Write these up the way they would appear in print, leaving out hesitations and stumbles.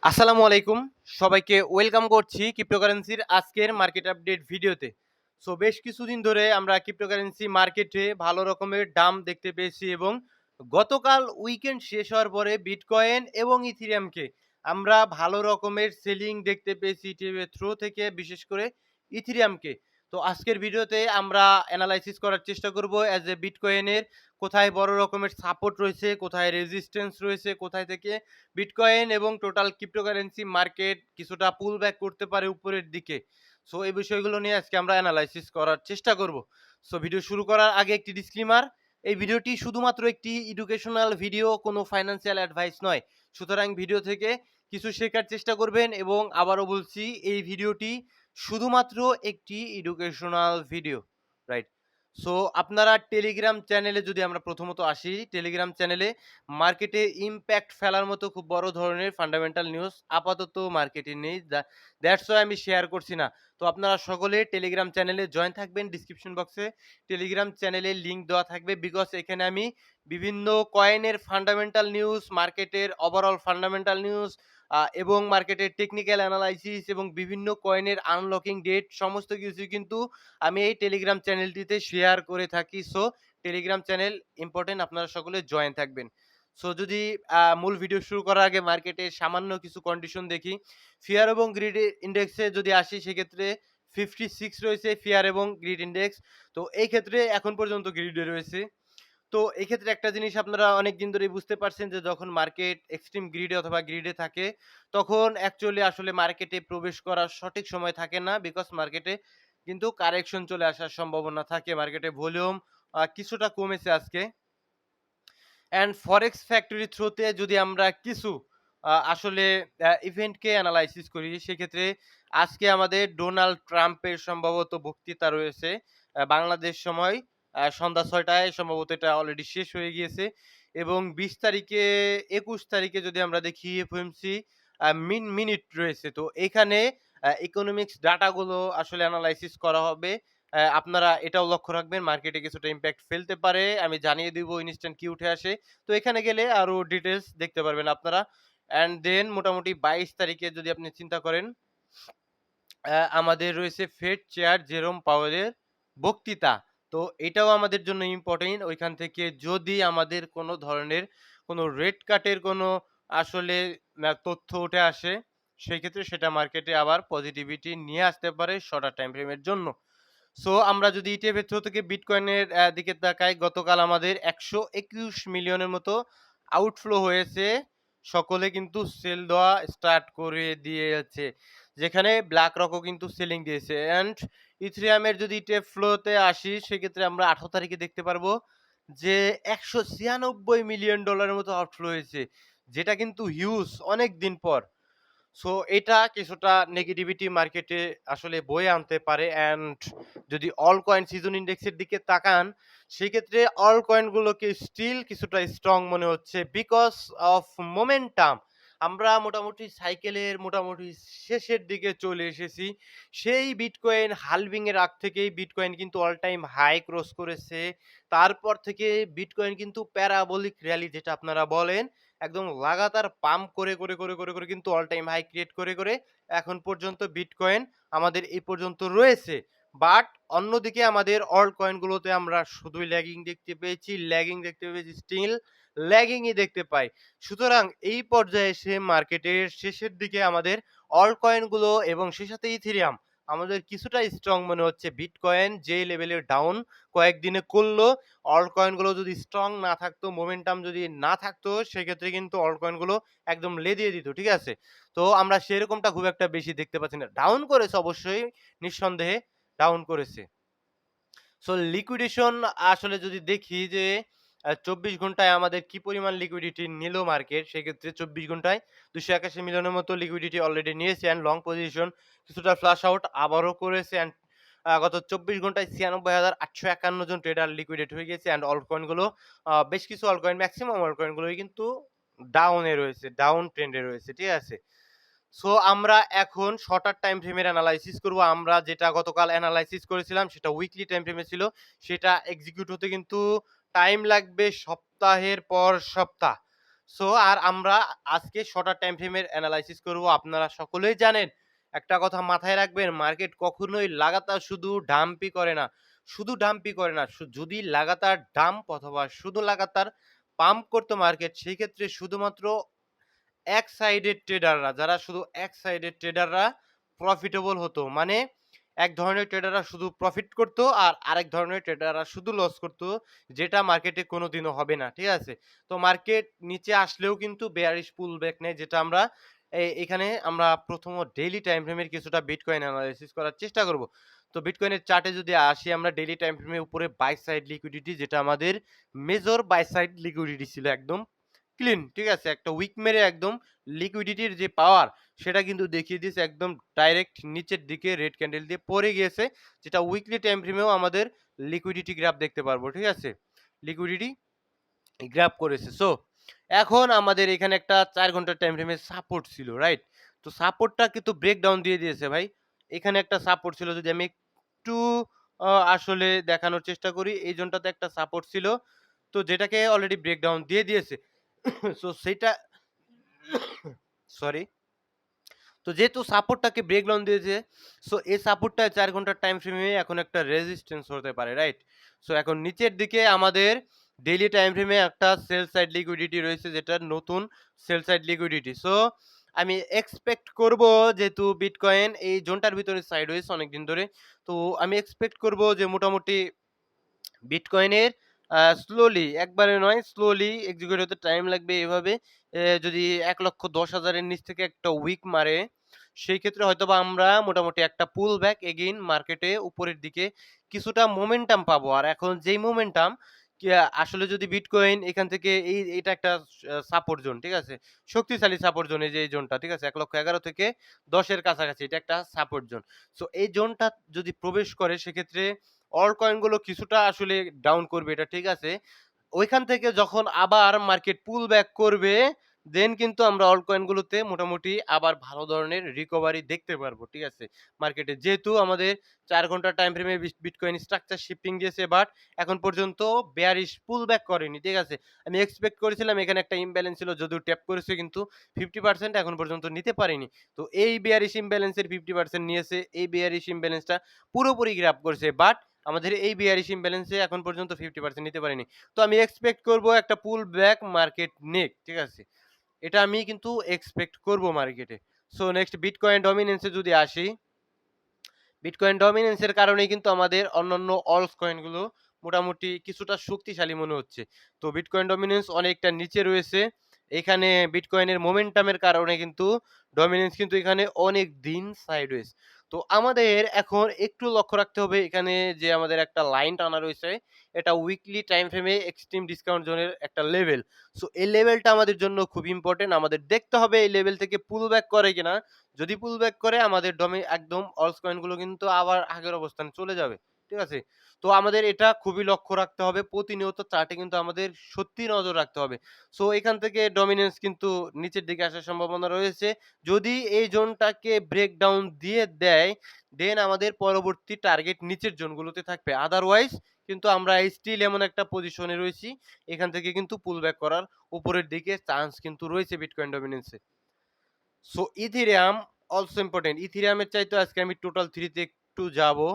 আসসালামু আলাইকুম। সবাইকে ওয়েলকাম করছি ক্রিপ্টোকারেন্সির আজকের মার্কেট আপডেট ভিডিওতে। সো বেশ কিছুদিন ধরে আমরা ক্রিপ্টোকারেন্সি মার্কেটে ভালো রকমের দাম দেখতে পেয়েছি এবং গতকাল উইকেন্ড শেষ হওয়ার পরে বিটকয়েন এবং ইথিরিয়ামকে আমরা ভালো রকমের সেলিং দেখতে পেয়েছি ইটিএফ এর থ্রু থেকে, বিশেষ করে ইথিরিয়ামকে। তো আজকের ভিডিওতে আমরা এনালাইসিস করার চেষ্টা করব অ্যাজ এ বিটকয়েনের কোথায় বড় রকমের সাপোর্ট রয়েছে, কোথায় রেজিস্ট্যান্স রয়েছে, কোথায় থেকে বিটকয়েন এবং টোটাল ক্রিপ্টোকারেন্সি মার্কেট কিছুটা পুল ব্যাক করতে পারে উপরের দিকে। সো এই বিষয়গুলো নিয়ে আজকে আমরা অ্যানালাইসিস করার চেষ্টা করব। সো ভিডিও শুরু করার আগে একটি ডিসক্লেমার, এই ভিডিওটি শুধুমাত্র একটি এডুকেশনাল ভিডিও, কোনো ফাইন্যান্সিয়াল অ্যাডভাইস নয়। সুতরাং ভিডিও থেকে কিছু শেখার চেষ্টা করবেন এবং আবারও বলছি এই ভিডিওটি শুধুমাত্র একটি এডুকেশনাল ভিডিও, রাইট? সো আপনারা টেলিগ্রাম চ্যানেলে যদি আমরা প্রথমত আসি, টেলিগ্রাম চ্যানেলে মার্কেটে ইমপ্যাক্ট ফেলার মতো খুব বড় ধরনের ফান্ডামেন্টাল নিউজ আপাতত মার্কেটে নেই। দ্যাটস ওয়াই আমি শেয়ার করছি না। তো আপনারা সকলে টেলিগ্রাম চ্যানেলে জয়েন থাকবেন। ডিসক্রিপশন বক্সে টেলিগ্রাম চ্যানেলের লিঙ্ক দেওয়া থাকবে, বিকজ এখানে আমি বিভিন্ন কয়েনের ফান্ডামেন্টাল নিউজ, মার্কেটের ওভারঅল ফান্ডামেন্টাল নিউজ এবং মার্কেটের টেকনিক্যাল অ্যানালাইসিস এবং বিভিন্ন কয়েনের আনলকিং ডেট সমস্ত কিছু কিন্তু আমি এই টেলিগ্রাম চ্যানেলটিতে শেয়ার করে থাকি। সো টেলিগ্রাম চ্যানেল ইম্পর্টেন্ট, আপনারা সকলে জয়েন থাকবেন। সো যদি মূল ভিডিও শুরু করার আগে মার্কেটে সামান্য কিছু কন্ডিশন দেখি। ফিয়ার এবং গ্রিড ইন্ডেক্সে যদি আসি, সেক্ষেত্রে 56 রয়েছে ফিয়ার এবং গ্রিড ইন্ডেক্স। তো এই ক্ষেত্রে এখন পর্যন্ত গ্রিডে রয়েছে। তো এই ক্ষেত্রে একটা জিনিস আপনারা অনেকদিন ধরেই বুঝতে পারছেন যে যখন মার্কেট এক্সট্রিম গ্রিডে অথবা গ্রিডে থাকে, তখন অ্যাকচুয়ালি আসলে মার্কেটে প্রবেশ করার সঠিক সময় থাকে না, বিকজ মার্কেটে কিন্তু কারেকশন চলে আসার সম্ভাবনা থাকে। মার্কেটে ভলিউম কিছুটা কমেছে আজকে। অ্যান্ড ফরেক্স ফ্যাক্টরি থ্রুতে যদি আমরা কিছু আসলে ইভেন্টকে অ্যানালাইসিস করি, সেক্ষেত্রে আজকে আমাদের ডোনাল্ড ট্রাম্পের সম্ভবত বক্তৃতা রয়েছে বাংলাদেশ সময় সন্ধ্যা ৬টায়, সম্ভবত এটা অলরেডি শেষ হয়ে গিয়েছে। এবং ২০ তারিখে ২১ তারিখে যদি আমরা দেখি এফওএমসি মিনিট রয়েছে। তো এখানে ইকোনমিক্স ডাটাগুলো আসলে অ্যানালাইসিস করা হবে। আপনারা এটাও লক্ষ্য রাখবেন, মার্কেটে কিছুটা ইমপ্যাক্ট ফেলতে পারে। আমি জানিয়ে দিব ইনস্ট্যান্ট কি উঠে আসে। তো এখানে গেলে আরো ডিটেইলস দেখতে পারবেন আপনারা। অ্যান্ড দেন মোটামুটি ২২ তারিখে যদি আপনি চিন্তা করেন, আমাদের রয়েছে ফেড চেয়ার জেরোম পাওয়েলের বক্তৃতা। তো এটাও আমাদের জন্য ইম্পর্টেন্ট। ওইখান থেকে যদি আমাদের কোনো ধরনের কোনো রেট কাটের কোনো আসলে তথ্য উঠে আসে, সেক্ষেত্রে সেটা মার্কেটে আবার পজিটিভিটি নিয়ে আসতে পারে শর্টার টাইম ফ্রেমের জন্য। সো আমরা যদি ইটিএফ এর থ্রু থেকে বিটকয়েনের দিকে তাকাই, গতকাল আমাদের ১২১ মিলিয়নের মতো আউটফ্লো হয়েছে। সকলে কিন্তু সেল দেওয়া স্টার্ট করে দিয়েছে। যেখানে ব্ল্যাক রকও কিন্তু সেলিং দিয়েছে। অ্যান্ড ইথেরিয়ামের যদি ইটিএফ ফ্লোতে আসি, সেক্ষেত্রে আমরা ১৮ তারিখে দেখতে পারবো যে $১৯৬ মিলিয়ন মতো আউটফ্লো হয়েছে। যেটা কিন্তু হিউজ অনেকদিন পর। সো এটা কিছুটা নেগেটিভিটি মার্কেটে আসলে বয়ে আনতে পারে। অ্যান্ড যদি অল কয়েন সিজন ইন্ডেক্সের দিকে তাকান, সেক্ষেত্রে অল কয়েনগুলোকে স্টিল কিছুটা স্ট্রং মনে হচ্ছে বিকজ অফ মোমেন্টাম। আমরা মোটামুটি সাইকেলের মোটামুটি শেষের দিকে চলে এসেছি। সেই বিটকয়েন হালভিং এর আগ থেকেই বিটকয়েন কিন্তু অল টাইম হাই ক্রস করেছে। তারপর থেকে বিটকয়েন কিন্তু প্যারাবোলিক র্যালি যেটা আপনারা বলেন, একদম লাগাতার পাম্প করে কিন্তু অল টাইম হাই ক্রিয়েট করে এখন পর্যন্ত বিটকয়েন আমাদের এই পর্যন্ত রয়েছে। বাট অন্যদিকে আমাদের অল্ট কয়েনগুলোতে আমরা শুধুই ল্যাগিং দেখতে পেয়েছি, স্টিল ল্যাগিংই দেখতে পাই। সুতরাং এই পর্যায়ে এসে মার্কেটের শেষের দিকে আমাদের অল্ট কয়েনগুলো এবং সেই সাথে ইথেরিয়াম আমাদের কিছুটা স্ট্রং মনে হচ্ছে। বিটকয়েন যে লেভেলের ডাউন কয়েকদিনে করলো, অল্ট কয়েনগুলো যদি স্ট্রং না থাকতো, মোমেন্টাম যদি না থাকতো, সেক্ষেত্রে কিন্তু অল্ট কয়েনগুলো একদম লেদিয়ে দিত। ঠিক আছে? তো আমরা সেরকমটা খুব একটা বেশি দেখতে পাচ্ছি না। ডাউন করেছে অবশ্যই, নিঃসন্দেহে ডাউন করেছে। সো লিকুইডেশন আসলে যদি দেখি যে ২৪ ঘন্টায় আমাদের কি পরিমাণ লিকুইডিটি নিল মার্কেট, সেক্ষেত্রে ২৪ ঘন্টায় ২৮১ মিলিয়নের মতো লিকুইডিটি অলরেডি নিয়েছে। অ্যান্ড লং পজিশন কিছুটা ফ্লাশ আউট আবারও করেছে। অ্যান্ড গত ২৪ ঘন্টায় ৯৬,৮৫১ জন ট্রেডার লিকুইডেট হয়ে গেছে। অ্যান্ড অল্ট কয়েনগুলো বেশ কিছু অল্ট কয়েন, ম্যাক্সিমাম অল্ট কয়েনগুলোই কিন্তু ডাউনে রয়েছে, ডাউন ট্রেন্ডে রয়েছে। ঠিক আছে? সো আমরা এখন শর্টার টাইম ফ্রেমের অ্যানালাইসিস করব। আমরা যেটা গতকাল অ্যানালাইসিস করেছিলাম সেটা উইকলি টাইম ফ্রেমে ছিল। সেটা এক্সিকিউট হতে কিন্তু টাইম লাগবে সপ্তাহের পর সপ্তাহ। সো আর আমরা আজকে শর্টার টাইম ফ্রেমের এনালাইসিস করব। আপনারা সকলেই জানেন, একটা কথা মাথায় রাখবেন, মার্কেট কখনোই লাগাতার শুধু ডাম্পই করে না। শুধু ডাম্পই করে না। যদি লাগাতার ডাম্প অথবা শুধু লাগাতার পাম্প করতো মার্কেট, সেক্ষেত্রে শুধুমাত্র এক সাইডের ট্রেডাররা, যারা শুধু এক সাইডের ট্রেডাররা প্রফিটেবল হতো। মানে এক ধরনের ট্রেডাররা শুধু প্রফিট করতো আর আরেক ধরনের ট্রেডাররা শুধু লস করতো, যেটা মার্কেটে কোনোদিনও হবে না। ঠিক আছে? তো মার্কেট নিচে আসলেও কিন্তু বেয়ারিশ পুল ব্যাক নেয়, যেটা আমরা এখানে আমরা প্রথমত ডেইলি টাইম ফ্রেমের কিছুটা বিটকয়েন এনালাইসিস করার চেষ্টা করব। তো বিটকয়েনের চার্টে যদি আসি আমরা, ডেইলি টাইম ফ্রেমের উপরে বাই সাইড লিকুইডিটি, যেটা আমাদের মেজর বাই সাইড লিকুইডিটি ছিল, একদম ক্লিন। ঠিক আছে? একটা উইক মেরে একদম লিকুইডিটির যে পাওয়ার, সেটা কিন্তু দেখিয়ে দিয়েছে একদম ডাইরেক্ট নিচের দিকে রেড ক্যান্ডেল দিয়ে পড়ে গিয়েছে, যেটা উইকলি টাইম ফ্রেমেও আমাদের লিকুইডিটি গ্রাফ দেখতে পারবো। ঠিক আছে? লিকুইডিটি গ্রাব করেছে। সো এখন আমাদের এখানে একটা ৪ ঘন্টার টাইম ফ্রেমে সাপোর্ট ছিল, রাইট? তো সাপোর্টটা কিন্তু ব্রেকডাউন দিয়ে দিয়েছে ভাই। এখানে একটা সাপোর্ট ছিল, যদি আমি একটু আসলে দেখানোর চেষ্টা করি, এই জোনটাতে একটা সাপোর্ট ছিল। তো যেটাকে অলরেডি ব্রেকডাউন দিয়ে দিয়েছে। সো সেইটা সরি। তো যেহেতু সাপোর্টটাকে ব্রেকডাউন দিয়েছে, সো এই সাপোর্টটা ৪ ঘন্টার টাইম ফ্রেমে এখন একটা রেজিস্ট্যান্স হতে পারে, রাইট? সো এখন নিচের দিকে আমাদের ডেইলি টাইম ফ্রেমে একটা সেল সাইড লিকুইডিটি রয়েছে, যেটা নতুন সেল সাইড লিকুইডিটি। সো আমি এক্সপেক্ট করব, যেহেতু বিটকয়েন এই জোনটার ভিতরে সাইডওয়েজ অনেকদিন ধরে, তো আমি এক্সপেক্ট করব যে মোটামুটি বিটকয়েনের স্লোলি, একবারে নয়, স্লোলি এক্সিকিউট হতে টাইম লাগবে। এভাবে যদি ১,১০,০০০ এর নিচ থেকে একটা উইক মারে, সেই ক্ষেত্রে হয়তোবা আমরা মোটামুটি একটা পুল ব্যাক এগেইন মার্কেটে উপরের দিকে কিছুটা মোমেন্টাম পাবো। আর এখন যেই মোমেন্টাম, আসলে যদি বিটকয়েন এখান থেকে এটা একটা সাপোর্ট জোন, ঠিক আছে? শক্তিশালী সাপোর্ট জোন, এই যে এই জোনটা, ঠিক আছে? ১,১১,০০০ থেকে ১০ এর কাছাকাছি, এটা একটা সাপোর্ট জোন। সো এই জোনটা যদি প্রবেশ করে, সেক্ষেত্রে অল্ট কয়েন গুলো কিছুটা আসলে ডাউন করবে, এটা ঠিক আছে। ওইখান থেকে যখন আবার মার্কেট পুল ব্যাক করবে, দেন কিন্তু আমরা অল্ট কয়েন গুলোতে মোটামুটি আবার ভালো ধরনের রিকভারি দেখতে পারবো। ঠিক আছে? মার্কেটে যেহেতু আমাদের ৪ ঘন্টার টাইম ফ্রেমে বিটকয়েন স্ট্রাকচার শিফটিং দিয়েছে, বাট এখন পর্যন্ত বেয়ারিশ পুল ব্যাক করেনি। ঠিক আছে? আমি এক্সপেক্ট করেছিলাম এখানে একটা ইমব্যালেন্স ছিল, যদিও ট্যাপ করেছে, কিন্তু 50% এখন পর্যন্ত নিতে পারেনি। তো এই বেয়ারিশ ইমব্যালেন্সের 50% নিয়েছে। এই বেয়ারিশ ইমব্যালেন্সটা পুরোপুরি গ্র্যাব করেছে। বাট আমাদের এই বেয়ারিশ ইমব্যালেন্সে এখন পর্যন্ত 50% নিতে পারেনি। তো আমি এক্সপেক্ট করব একটা পুল ব্যাক মার্কেট নেক। ঠিক আছে? এটা আমি কিন্তু এক্সপেক্ট করব মার্কেটে। সো নেক্সট বিটকয়েন ডমিনেন্স এ যদি আসি, বিটকয়েন ডমিনেন্স এর কারণেই কিন্তু আমাদের অন্যান্য অলস কয়েন গুলো মোটামুটি কিছুটা শক্তিশালী মনে হচ্ছে। তো বিটকয়েন ডমিনেন্স অনেকটা নিচে রয়েছে। এখানে বিটকয়েনের মোমেন্টামের কারণে কিন্তু ডমিনেন্স কিন্তু এখানে অনেক দিন সাইডওয়েজ। তো আমাদের এখন একটু লক্ষ্য রাখতে হবে, এখানে যে আমাদের একটা লাইন টানা রয়েছে, এটা উইকলি টাইম ফ্রেমে এক্সট্রিম ডিসকাউন্ট জোনের একটা লেভেল। সো এই লেভেলটা আমাদের জন্য খুব ইম্পোর্টেন্ট। আমাদের দেখতে হবে এই লেভেল থেকে পুল ব্যাক করে কিনা। যদি পুল ব্যাক করে, আমাদের একদম অলস কয়েন গুলো কিন্তু আবার আগের অবস্থানে চলে যাবে। ঠিক আছে? তো আমাদের এটা খুবই লক্ষ্য রাখতে হবে। প্রতিনিয়ত চার্টে কিন্তু আমাদের সত্যি নজর রাখতে হবে। সো এখান থেকে ডমিনেন্স কিন্তু নিচের দিকে আসার সম্ভাবনা রয়েছে। যদি এই জোনটাকে ব্রেকডাউন দিয়ে দেয়, দেন আমাদের পরবর্তী টার্গেট নিচের জোনগুলোতে থাকবে। আদারওয়াইজ কিন্তু আমরা স্টিল এমন একটা পজিশনে রয়েছি, এখান থেকে কিন্তু পুল ব্যাক করার উপরের দিকে চান্স কিন্তু রয়েছে বিটকয়েন ডমিনেন্সে। So ethereum also important. ইথেরিয়ামের চাইতে আজকে আমি টোটাল 3 তে একটু যাবো।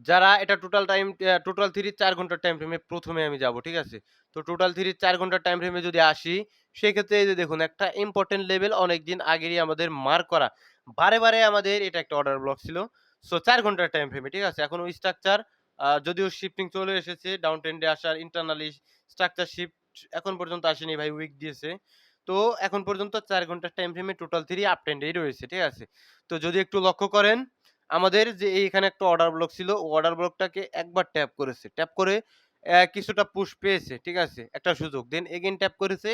যারা এটা টোটাল 3 4 ঘন্টার টাইম ফ্রেমে প্রথমে আমি যাবো। ঠিক আছে? তো টোটাল 3 4 ঘন্টার টাইম ফ্রেমে যদি আসি, সেক্ষেত্রে এই যে দেখুন, একটা ইম্পোর্টেন্ট লেভেল অনেকদিন আগেরই আমাদের মার্ক করা। বারে আমাদের এটা একটা অর্ডার ব্লক ছিল। সো ৪ ঘন্টার টাইম ফ্রেমে, ঠিক আছে? এখন ওই স্ট্রাকচার যদিও শিফটিং চলে এসেছে, ডাউন ট্রেন্ডে আসার ইন্টারনালি স্ট্রাকচার শিফট এখন পর্যন্ত আসেনি ভাই, উইক দিয়েছে। তো এখন পর্যন্ত ৪ ঘন্টার টাইম ফ্রেমে টোটাল 3 আপ ট্রেন্ডেই রয়েছে। ঠিক আছে? তো যদি একটু লক্ষ্য করেন, আমাদের যে এইখানে একটা অর্ডার ব্লক ছিল, ও অর্ডার ব্লকটাকে একবার ট্যাপ করেছে। ট্যাপ করে কিছুটা পুশ পেয়েছে। ঠিক আছে? একটা সুযোগ। দেন এগেইন ট্যাপ করেছে।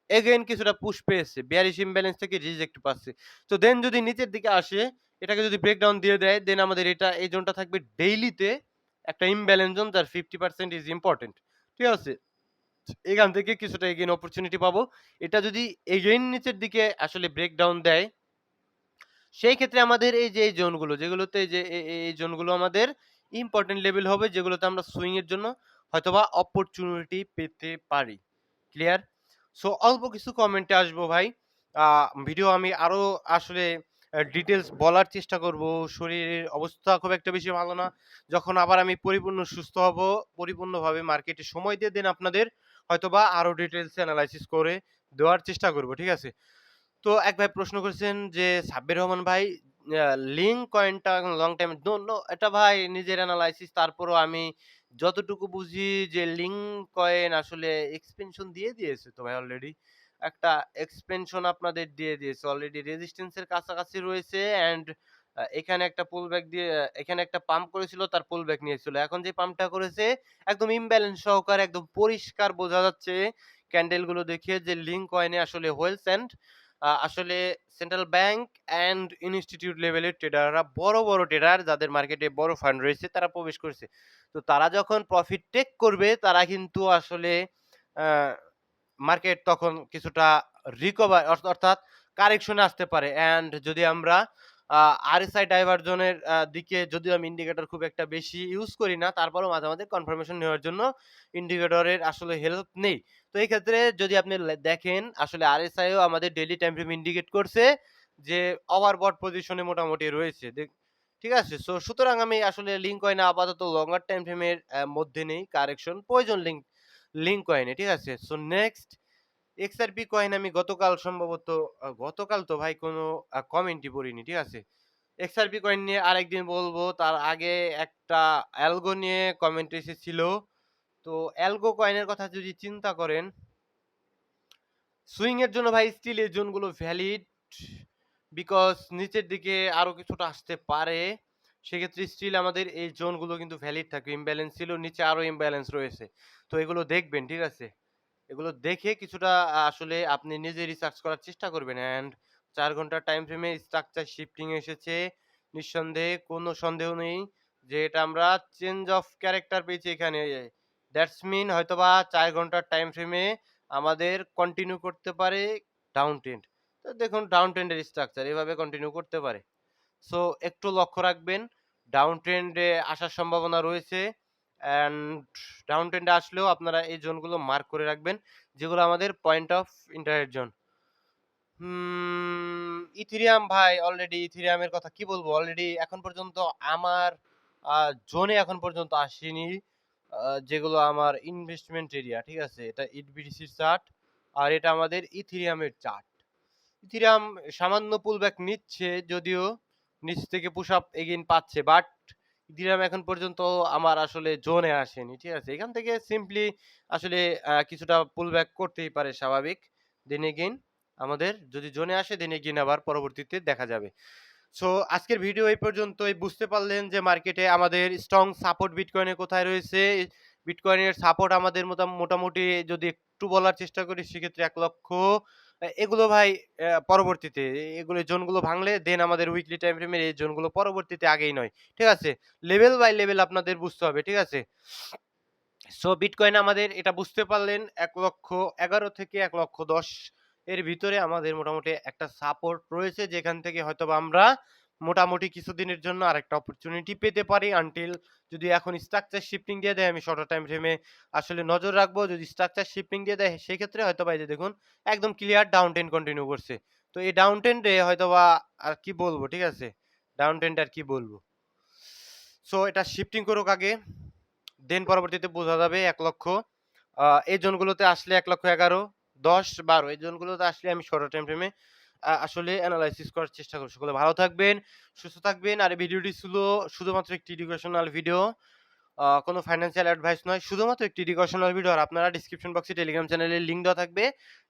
এগেইন কিছুটা পুশ পেয়েছে। বেয়ারিশ ইমব্যালেন্স থেকে রিজেক্ট পাচ্ছে। তো দেন যদি নিচের দিকে আসে, এটাকে যদি ব্রেকডাউন দিয়ে দেয়, দেন আমাদের এটা এই জোনটা থাকবে ডেইলিতে একটা ইমব্যালেন্স জোন, যার 50% ইজ ইম্পোর্টেন্ট। ঠিক আছে? এখান থেকে কিছুটা এগেইন অপরচুনিটি পাবো। এটা যদি এগেইন নিচের দিকে আসলে ব্রেকডাউন দেয়, সেই ক্ষেত্রে আমাদের এই যে এই জোনগুলো, যেগুলোতে এই যে এই জোনগুলো আমাদের ইম্পোর্টেন্ট লেভেল হবে, যেগুলোতে আমরা সুইং এর জন্য হয়তোবা অপরচুনিটি পেতে পারি। ক্লিয়ার? সো অল্প কিছু কমেন্টে আসবো ভাই। আ ভিডিও আমি আরো আসলে ডিটেইলস বলার চেষ্টা করব। শরীরের অবস্থা খুব একটা বেশি ভালো না। যখন আবার আমি পরিপূর্ণ সুস্থ হব, পরিপূর্ণভাবে মার্কেটে সময় দিয়ে দেন আপনাদের, হয়তোবা আরো ডিটেইলস এনালাইসিস করে দেওয়ার চেষ্টা করব। ঠিক আছে? তো এক ভাই প্রশ্ন করেছেন যে, "সাব্বির রহমান ভাই আ লিঙ্ক কয়েনটা লং টাইম" নো, নো এটা ভাই নিজের এনালাইসিস তারপরও আমি যতটুকু বুঝি যে লিঙ্ক কয়েন আসলে এক্সপেনশন দিয়ে দিয়েছে তো ভাই অলরেডি। একটা এক্সপেনশন আপনাদের দিয়ে দিয়েছে। অলরেডি রেজিস্ট্যান্স এর কাছাকাছি রয়েছে অ্যান্ড এখানে একটা পুলব্যাক দিয়ে এখানে একটা পাম্প করেছিল তার পুলব্যাক নিয়েছিল। এখন যে পাম্পটা করেছে একদম ইমব্যালেন্স সহকারে একদম পরিষ্কার বোঝা যাচ্ছে ক্যান্ডেল গুলো দেখে যে লিঙ্ক কয়েনে আসলে হোয়েলস অ্যান্ড আসলে সেন্ট্রাল ব্যাংক অ্যান্ড ইনস্টিটিউট লেভেলের ট্রেডাররা বড়, বড় ট্রেডার যাদের মার্কেটে বড় ফান্ড রয়েছে তারা প্রবেশ করেছে। তো তারা যখন প্রফিট টেক করবে তারা কিন্তু আসলে আ মার্কেট তখন কিছুটা রিকভার অর্থাৎ কারেকশন এ আসতে পারে। অ্যান্ড যদি আমরা আ RSI ডাইভারশন এর দিকে যদিও আমি ইন্ডিকেটর খুব একটা বেশি ইউজ করি না, তারপরেও মাঝে, মাঝে কনফার্মেশন নেওয়ার জন্য ইন্ডিকেটরের আসলে হেল্প নেই। তো এই ক্ষেত্রে যদি আপনি দেখেন আসলে RSI ও আমাদের ডেইলি টাইম ফ্রেম ইন্ডিকেট করছে যে ওভারবট পজিশনে মোটামুটি রয়েছে। ঠিক আছে? সুতরাং আমি আসলে লিঙ্ক কয়েনে আপাতত লঙ্গার টাইম ফ্রেমের মধ্যে নেই কারেকশন প্রয়োজন লিঙ্ক কয়েনে। ঠিক আছে? নেক্সট XRP কয়েন আমি গতকাল সম্ভবত গতকাল তো ভাই কোনো কমেন্টই পড়িনি। ঠিক আছে? XRP কয়েন নিয়ে আরেকদিন বলবো। তার আগে একটা অ্যালগো নিয়ে কমেন্ট এসেছিল। তো অ্যালগো কয়েনের কথা যদি চিন্তা করেন, সুইং এর জন্য ভাই স্টিল এই জোনগুলো ভ্যালিড। বিকজ নিচের দিকে আরো কিছুটা আসতে পারে। সেক্ষেত্রে স্টিল আমাদের এই জোনগুলো কিন্তু ভ্যালিড থাকবে। ইমব্যালেন্স ছিল, নিচে আরো ইমব্যালেন্স রয়েছে। তো এগুলো দেখবেন, ঠিক আছে? এগুলো দেখে কিছুটা আসলে আপনি নিজে রিসার্চ করার চেষ্টা করবেন অ্যান্ড ৪ ঘন্টার টাইম ফ্রেমে স্ট্রাকচার শিফটিং এসেছে। নিঃসন্দেহে কোনো সন্দেহ নেই যে এটা আমরা চেঞ্জ অফ ক্যারেক্টার পেয়েছি এখানে। দ্যাটস মিন হয়তোবা ৪ ঘন্টার টাইম ফ্রেমে আমাদের কন্টিনিউ করতে পারে ডাউন ট্রেন্ড। তো দেখুন ডাউন ট্রেন্ডের স্ট্রাকচার এভাবে কন্টিনিউ করতে পারে। সো একটু লক্ষ্য রাখবেন। ডাউন ট্রেন্ডে আসার সম্ভাবনা রয়েছে অ্যান্ড ডাউন ট্রেন্ডে আসলেও আপনারা এই জোনগুলো মার্ক করে রাখবেন, যেগুলো আমাদের point of interest zone. Ethereum ভাই অলরেডি ইথেরিয়ামের কথা কি বলবো? অলরেডি এখন পর্যন্ত আমার জোনে এখন পর্যন্ত আসেনি। যেগুলো আমার ইনভেস্টমেন্ট এরিয়া, ঠিক আছে? এটা ইটবিটিসির চার্ট আর এটা আমাদের ইথেরিয়ামের চার্ট। ইথেরিয়াম সামান্য পুলব্যাক নিচ্ছে যদিও নিচ থেকে পুশ আপ এগেইন পাচ্ছে। বাট ইথেরিয়াম এখন পর্যন্ত আমার আসলে জোনে আসেনি। ঠিক আছে? এখান থেকে সিম্পলি আসলে কিছুটা পুলব্যাক করতেই পারে স্বাভাবিক। দেন এগেইন আমাদের যদি জোনে আসে দেন এগেইন আবার পরবর্তীতে দেখা যাবে। সো আজকের ভিডিও এই পর্যন্তই। বুঝতে পারলেন যে মার্কেটে আমাদের স্ট্রং সাপোর্ট বিটকয়েনের কোথায় রয়েছে। বিটকয়েনের সাপোর্ট আমাদের মোটামুটি যদি একটু বলার চেষ্টা করি সেক্ষেত্রে ১,০০,০০০ এগুলো ভাই পরবর্তীতে এগুলো জোনগুলো ভাঙলে দেন আমাদের উইকলি টাইম ফ্রেমের এই জোনগুলো পরবর্তীতে আগেই নয়। ঠিক আছে? লেভেল বাই লেভেল আপনাদের বুঝতে হবে। ঠিক আছে? সো বিটকয়েন আমাদের এটা বুঝতে পারলেন ১,১১,০০০ থেকে ১,১০,০০০ এর ভিতরে আমাদের মোটামুটি একটা সাপোর্ট রয়েছে যেখান থেকে হয়তোবা আমরা মোটামুটি কিছুদিনের জন্য আরেকটা অপরচুনিটি পেতে পারি আনটিল যদি এখন স্ট্রাকচার শিফটিং দিয়ে দেয় আমি শর্টার টাইম ফ্রেমে আসলে নজর রাখবো। যদি স্ট্রাকচার শিফটিং দিয়ে দেয় সেক্ষেত্রে হয়তোবা এই যে দেখুন একদম ক্লিয়ার ডাউন ট্রেন্ড কন্টিনিউ করছে। তো এই ডাউন ট্রেন্ডে হয়তোবা আর কি বলবো, ঠিক আছে? ডাউন ট্রেন্ডে আর কি বলবো? সো এটা শিফটিং করুক আগে। দেন পরবর্তীতে বোঝা যাবে ১,০০,০০০ এই জোনগুলোতে আসলে ১,১১,০০০, ১০, ১২ এই জোনগুলোতে আসলে আমি শর্টার টাইম ফ্রেমে আসলে এনালাইসিস করার চেষ্টা করব। সকলে ভালো থাকবেন, সুস্থ থাকবেন। আর এই ভিডিওটি ছিল শুধুমাত্র একটি এডুকেশনাল ভিডিও। কোনো ফাইন্যান্সিয়াল অ্যাডভাইস নয়। শুধুমাত্র একটি এডুকেশনাল ভিডিও। আর আপনারা ডেসক্রিপশন বক্সে টেলিগ্রাম চ্যানেলের লিংক দেওয়া থাকবে।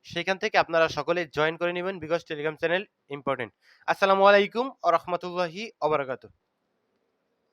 সেখান থেকে আপনারা সকলে জয়েন করে নিবেন বিকজ টেলিগ্রাম চ্যানেল ইম্পোর্টেন্ট। আসসালামু আলাইকুম ওয়া রাহমাতুল্লাহি ওয়া বারাকাতুহু।